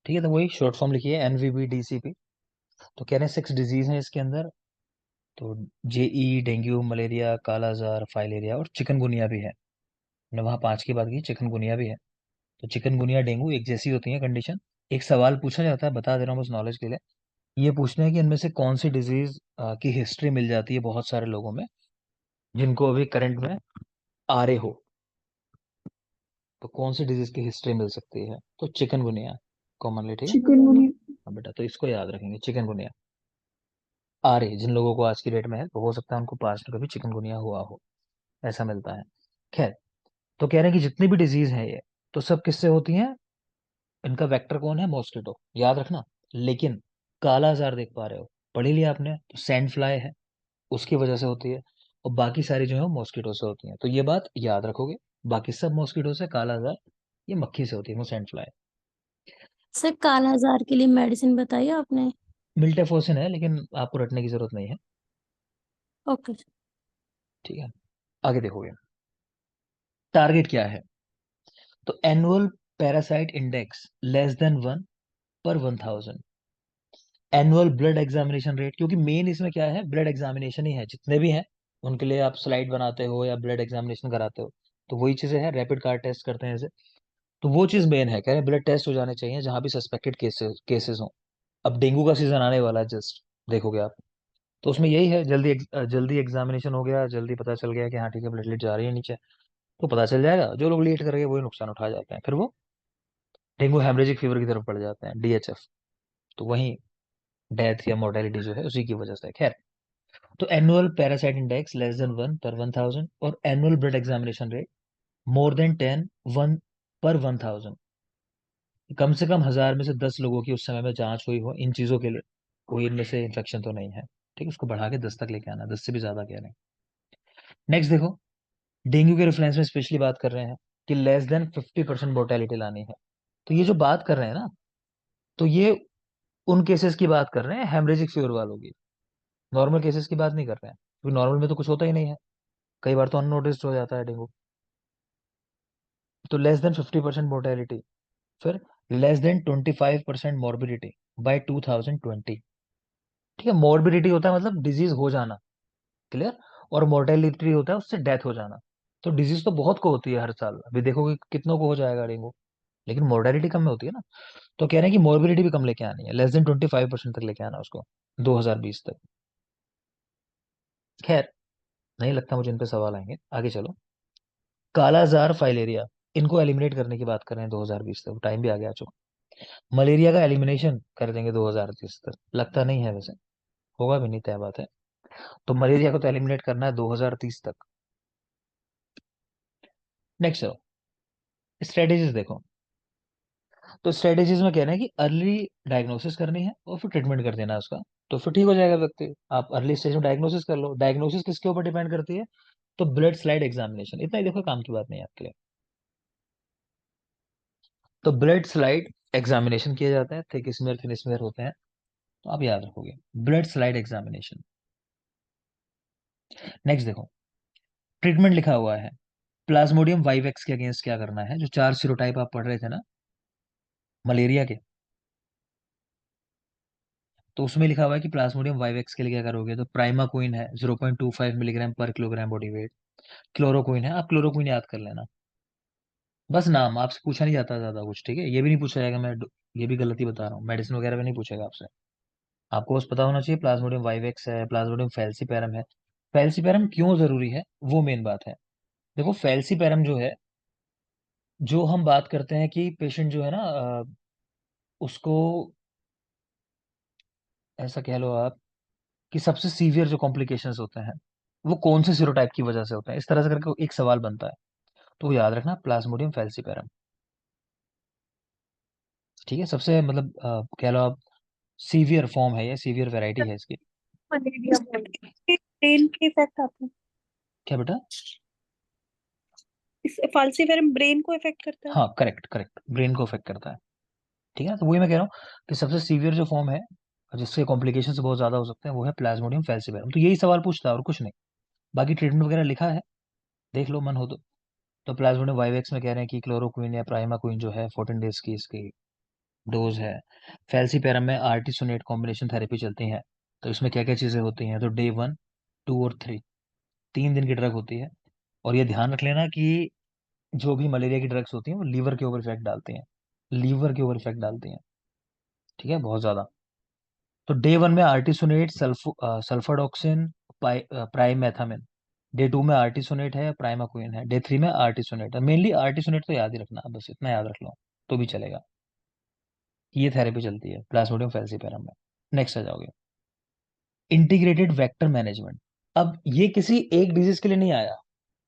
ठीक है, तो वही शॉर्ट फॉर्म लिखिए एनवीबीडीसीपी। तो कह रहे हैं 6 डिजीज हैं इसके अंदर। तो जेई, डेंगू, मलेरिया, काला आजार, फाइलेरिया और चिकनगुनिया भी है। मैंने वहाँ 5 की बात की, चिकनगुनिया भी है। तो चिकनगुनिया डेंगू एक जैसी होती है कंडीशन। एक सवाल पूछा जाता है, बता दे रहा हूँ बस नॉलेज के लिए। ये पूछना है कि इनमें से कौन सी डिजीज की हिस्ट्री मिल जाती है बहुत सारे लोगों में जिनको अभी करंट में आ रहे हो। तो कौन सी डिजीज की हिस्ट्री मिल सकती है? तो चिकनगुनिया कॉमनली। ठीक है, चिकनगुनिया। हाँ बेटा। बेटा, तो इसको याद रखेंगे, चिकनगुनिया। आ रही जिन लोगों को आज की डेट में है, तो हो सकता है उनको पास्ट में कभी चिकनगुनिया हुआ हो, ऐसा मिलता है। खैर, तो कह रहे हैं कि जितनी भी डिजीज है ये, तो सब किससे होती हैं? इनका वेक्टर कौन है? मॉस्किटो, याद रखना। लेकिन काला आजार देख पा रहे हो, पढ़ ही लिया आपने, तो सैंड फ्लाई है, उसकी वजह से होती है। और बाकी सारी जो है मॉस्किटो से होती हैं, तो ये बात याद रखोगे। बाकी सब मॉस्किटो से, काला आजार ये मक्खी से होती है, वो सैंड फ्लाई। सर काला आजार के लिए मेडिसिन बताई आपने? मिल्टेफोसिन है, लेकिन आपको रटने की जरूरत नहीं है। ओके। ठीक है, आगे देखोगे टारगेट क्या है। तो annual parasite index less than 1/1000। Annual blood examination rate, क्योंकि मेन इसमें क्या है, ब्लड एग्जामिनेशन ही है, जितने भी हैं उनके लिए आप स्लाइड बनाते हो या ब्लड एग्जामिनेशन कराते हो, तो वही चीजें हैं, रैपिड कार्ड टेस्ट करते हैं इसे। तो वो चीज मेन है, कह रहे हैं ब्लड टेस्ट हो जाने चाहिए जहां भी सस्पेक्टेड केसेस हो। अब डेंगू का सीजन आने वाला है, जस्ट देखोगे आप, तो उसमें यही है, जल्दी एग्जामिनेशन हो गया, जल्दी पता चल गया कि हाँ ठीक है प्लेटलेट जा रही है नीचे, तो पता चल जाएगा। जो लोग लेट करेंगे वही नुकसान उठा जाते हैं, फिर वो डेंगू हेमरेजिक फीवर की तरफ बढ़ जाते हैं, DHF। तो वहीं डेथ या मोर्टेलिटी जो है उसी की वजह से। खैर, तो annual parasite index less than 1/1000, और annual blood examination rate more than 10 1/1000। कम से कम 1000 में से 10 लोगों की उस समय में जांच हुई हो इन चीजों के लिए, कोई इनमें से इन्फेक्शन तो नहीं है। ठीक है, उसको बढ़ा के 10 तक लेके आना, 10 से भी ज्यादा कह रहे हैं। नेक्स्ट देखो, डेंगू के रेफरेंस में स्पेशली बात कर रहे हैं कि लेस देन 50% मोर्टेलिटी लानी है। तो ये जो बात कर रहे हैं ना, तो ये उन केसेस की बात कर रहे हैं हेमरेजिक फीवर वालों की, नॉर्मल केसेस की बात नहीं कर रहे हैं, क्योंकि नॉर्मल में तो कुछ होता ही नहीं है, कई बार तो अननोटिस्ड हो जाता है डेंगू। तो लेस देन 50% मोर्टेलिटी, फिर लेस देन 25% मॉर्बिडिटी बाय 2020। ठीक है, मॉर्बिडिटी होता है मतलब डिजीज हो जाना, क्लियर, और मोर्टेलिटी होता है उससे डेथ हो जाना। तो डिजीज तो बहुत को होती है हर साल, अभी देखोगे कितनों को हो जाएगा डेंगू, लेकिन मोर्टेलिटी कम में होती है ना। तो कह रहे हैं कि मॉर्बिडिटी भी कम लेके आनी है, लेस देन 25% तक लेके आना उसको 2020 तक। खैर, नहीं लगता मुझे इन पे सवाल आएंगे, आगे चलो। कालाजार, फाइलेरिया, इनको एलिमिनेट करने की बात कर रहे हैं 2020 तक, टाइम भी आगे आ चुका। मलेरिया का एलिमिनेशन कर देंगे 2030 तक, लगता नहीं है वैसे, होगा भी नहीं, तय बात है। तो मलेरिया को तो एलिमिनेट करना है 2030 तक। नेक्स्ट चलो, स्ट्रेटेजीज देखो। तो स्ट्रेटेजीज में कह रहे हैं कि अर्ली डायग्नोसिस करनी है और फिर ट्रीटमेंट कर देना है उसका, तो फिर ठीक हो जाएगा व्यक्ति। आप अर्ली स्टेज में डायग्नोसिस कर लो। डायग्नोसिस किसके ऊपर डिपेंड करती है? तो ब्लड स्लाइड एग्जामिनेशन, इतना ही देखो, काम की बात नहीं है आपके लिए। तो ब्लड स्लाइड एग्जामिनेशन किया जाता है, थिक स्मीयर थिन स्मीयर होते हैं, तो आप याद रखोगे ब्लड स्लाइड एग्जामिनेशन। नेक्स्ट देखो, ट्रीटमेंट लिखा हुआ है प्लाज्मोडियम वाइवेक्स के अगेंस्ट क्या करना है, जो 4 सीरोटाइप आप पढ़ रहे थे ना मलेरिया के, तो उसमें लिखा हुआ है कि प्लाज्मोडियम वाइवेक्स के लिए क्या करोगे। तो प्राइमाक्विन है 0.25 मिलीग्राम पर किलोग्राम बॉडी वेट, क्लोरोक्विन है, आप क्लोरोक्विन याद कर लेना, बस नाम, आपसे पूछा नहीं जाता ज्यादा कुछ, ठीक है, ये भी नहीं पूछा जाएगा, मैं ये भी गलती बता रहा हूँ, मेडिसिन वगैरह में नहीं पूछेगा आपसे, आपको बस पता होना चाहिए प्लाज्मोडियम वाइवेक्स है, प्लाज्मोडियम फेल्सीपेरम है। फेल्सीपेरम क्यों जरूरी है, वो मेन बात है। देखो फेल्सीपेरम जो है, जो हम बात करते हैं कि पेशेंट जो है ना, उसको ऐसा कह लो आप कि सबसे सीवियर जो कॉम्प्लिकेशंस होते हैं वो कौन से सीरोटाइप की वजह से होते हैं, इस तरह से करके एक सवाल बनता है, तो याद रखना प्लाज्मोडियम फेल्सीपेरम। ठीक है, सबसे मतलब कह लो आप सीवियर फॉर्म है, ये सीवियर वैरायटी है इसकी। मलेरिया बोल ब्रेन के इफेक्ट आते हैं। क्या बेटा? इस फाल्सीफेरम ब्रेन को इफेक्ट करता है। हाँ, करेक्ट करेक्ट, ब्रेन को अफेक्ट करता है। ठीक है, तो वही मैं कह रहा हूँ कि सबसे सीवियर जो फॉर्म है, जिससे कॉम्प्लिकेशन बहुत ज्यादा हो सकते हैं, वो है प्लाज्मोडियम फेल्सीपेरम। तो यही सवाल पूछता है और कुछ नहीं, बाकी ट्रीटमेंट वगैरह लिखा है, देख लो मन हो तो प्लाज्मोडियम वाइवेक्स में कह रहे हैं कि क्लोरोक्विन या प्राइमाक्विन जो है 14 डेज की इसकी डोज है। फेल्सीपेरम में आर्टिसोनेट कॉम्बिनेशन थेरेपी चलती है। तो इसमें क्या क्या चीजें होती हैं, तो डे 1, 2 और 3, 3 दिन की ड्रग होती है। और ये ध्यान रख लेना कि जो भी मलेरिया की ड्रग्स होती हैं वो लीवर के ऊपर इफेक्ट डालती हैं, लीवर के ऊपर इफेक्ट डालती हैं, ठीक है, बहुत ज्यादा। तो डे 1 में आर्टिसोनेट सल्फाडॉक्सिन प्राइमेथामिन, डे 2 में आर्टिसोनेट है, प्राइमाक्विन है, डे 3 में आर्टिसोनेट है। मेनली आर्टिसोनेट तो याद ही रखना, बस इतना याद रख लो तो भी चलेगा। कि ये थेरेपी चलती है प्लाज्मोडियम फैल्सीपेरम में। नेक्स्ट आ जाओगे, इंटीग्रेटेड वेक्टर मैनेजमेंट। अब ये किसी एक डिजीज के लिए नहीं आया,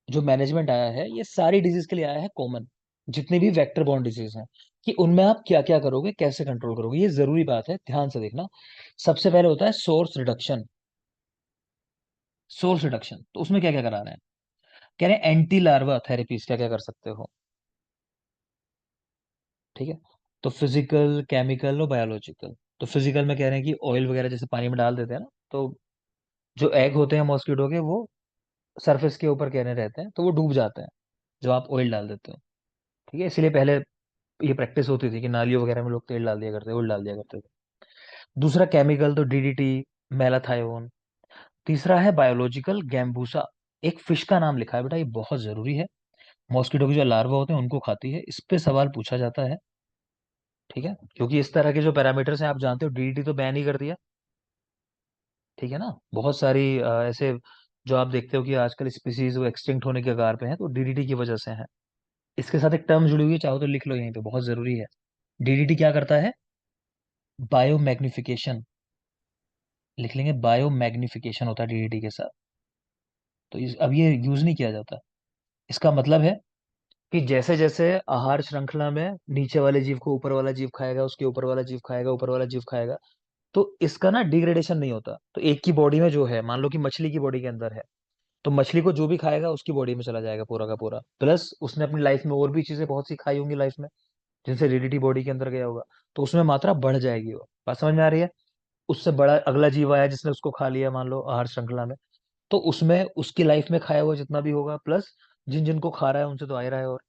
जो मैनेजमेंट आया है ये सारी डिजीज के लिए आया है कॉमन, जितने भी वेक्टर बॉर्न डिजीज हैं, कि उनमें आप क्या क्या करोगे, कैसे कंट्रोल करोगे, ये जरूरी बात है, ध्यान से देखना। सबसे पहले होता है सोर्स रिडक्शन। सोर्स रिडक्शन तो उसमें क्या क्या कराना है, कह रहे हैं एंटी लार्वा थेरेपीज क्या क्या कर सकते हो, ठीक है। तो फिजिकल, केमिकल और बायोलॉजिकल। तो फिजिकल में कह रहे हैं कि ऑयल वगैरह जैसे पानी में डाल देते हैं ना, तो जो एग होते हैं मॉस्किटो के वो सरफेस के ऊपर कहने रहते हैं, तो वो डूब जाते हैं जब आप ऑयल डाल देते हो, ठीक है। इसलिए पहले ये प्रैक्टिस होती थी कि नालियों वगैरह में लोग तेल डाल दिया करते, ऑयल डाल दिया करते थे। दूसरा केमिकल तो डीडीटी, मेलाथायोन। तीसरा है बायोलॉजिकल, गैम्बूसा। एक फिश का नाम लिखा है बेटा, ये बहुत जरूरी है, मॉस्किटो के जो लार्वा होते हैं उनको खाती है, इस पे सवाल पूछा जाता है, ठीक है। क्योंकि इस तरह के जो पैरामीटर्स हैं आप जानते हो, डीडीटी तो बैन ही कर दिया, ठीक है ना। बहुत सारी ऐसे जो आप देखते हो कि आजकल स्पीसीज वो एक्सटिंक्ट होने के कगार पे हैं, तो डीडीटी की वजह से है। इसके साथ एक टर्म जुड़ी हुई है, चाहो तो लिख लो यहीं पे, बहुत जरूरी है। डीडीटी क्या करता है, बायो मैग्निफिकेशन, लिख लेंगे, बायो मैग्निफिकेशन होता है डीडीटी के साथ। तो अब ये यूज नहीं किया जाता। इसका मतलब है कि जैसे जैसे आहार श्रृंखला में नीचे वाले जीव को ऊपर वाला जीव खाएगा, उसके ऊपर वाला जीव खाएगा, ऊपर वाला जीव खाएगा, तो इसका ना डिग्रेडेशन नहीं होता। तो एक की बॉडी में जो है, मान लो कि मछली की बॉडी के अंदर है, तो मछली को जो भी खाएगा उसकी बॉडी में चला जाएगा पूरा का पूरा, प्लस उसने अपनी लाइफ में और भी चीजें बहुत सी खाई होंगी लाइफ में, जिनसे डीडीटी बॉडी के अंदर गया होगा, तो उसमें मात्रा बढ़ जाएगी। वो बात समझ में आ रही है। उससे बड़ा अगला जीव आया जिसने उसको खा लिया, मान लो आहार श्रृंखला में, तो उसमें उसकी लाइफ में खाया हुआ जितना भी होगा, प्लस जिन जिनको खा रहा है उनसे तो आ ही रहा है, और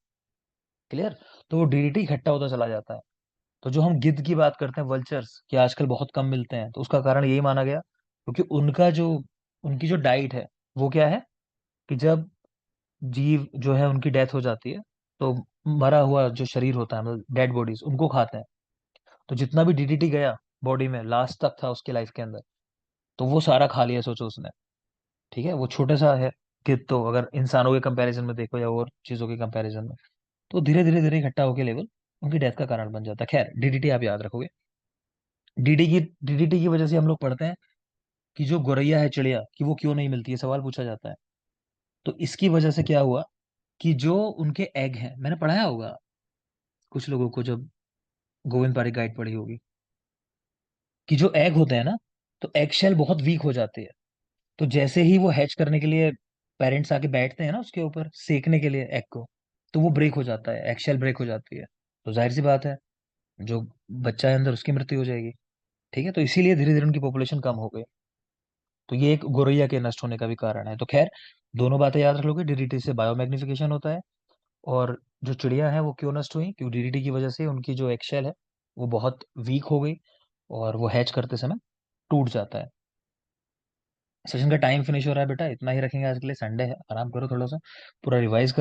क्लियर। तो वो डीडीटी इकट्ठा होता चला जाता है। तो जो हम गिद्ध की बात करते हैं, वल्चर्स, कि आजकल बहुत कम मिलते हैं, तो उसका कारण यही माना गया क्योंकि उनकी जो डाइट है वो क्या है, कि जब जीव जो है उनकी डेथ हो जाती है, तो मरा हुआ जो शरीर होता है, मतलब डेड बॉडीज, उनको खाते हैं। तो जितना भी डीडीटी गया बॉडी में लास्ट तक था उसकी लाइफ के अंदर, तो वो सारा खा लिया सोचो उसने, ठीक है। वो छोटा सा है गिद्ध, तो अगर इंसानों के कंपैरिजन में देखो या और चीजों के कंपैरिजन में, तो धीरे धीरे धीरे इकट्ठा होकर लेवल उनकी डेथ का कारण बन जाता है। खैर डीडीटी आप याद रखोगे। डीडीटी की वजह से हम लोग पढ़ते हैं कि जो गोरैया है चिड़िया कि वो क्यों नहीं मिलती है, सवाल पूछा जाता है। तो इसकी वजह से क्या हुआ कि जो उनके एग हैं, मैंने पढ़ाया होगा कुछ लोगों को जब गोविंद पारिक गाइड पढ़ी होगी, कि जो एग होते हैं ना, तो एग शेल बहुत वीक हो जाती है। तो जैसे ही वो हैच करने के लिए पेरेंट्स आके बैठते हैं ना उसके ऊपर सेकने के लिए एग को, तो वो ब्रेक हो जाता है, एग शेल ब्रेक हो जाती है। तो जाहिर सी बात है जो बच्चा है अंदर उसकी मृत्यु हो जाएगी, ठीक है। तो इसीलिए धीरे धीरे उनकी पॉपुलेशन कम हो गई। तो ये एक गोरैया के नष्ट होने का भी कारण है। तो खैर दोनों बातें याद रख लोगे, डीडीटी से बायोमैग्निफिकेशन होता है, और जो चिड़िया है वो क्यों नष्ट हुई, क्योंकि डीडीटी की वजह से उनकी जो एक्शेल है वो बहुत वीक हो गई, और वो हैच करते समय टूट जाता है। सेशन का टाइम फिनिश हो रहा है बेटा, इतना ही रखेंगे आज के लिए, संडे है, आराम करो थोड़ा सा, पूरा रिवाइज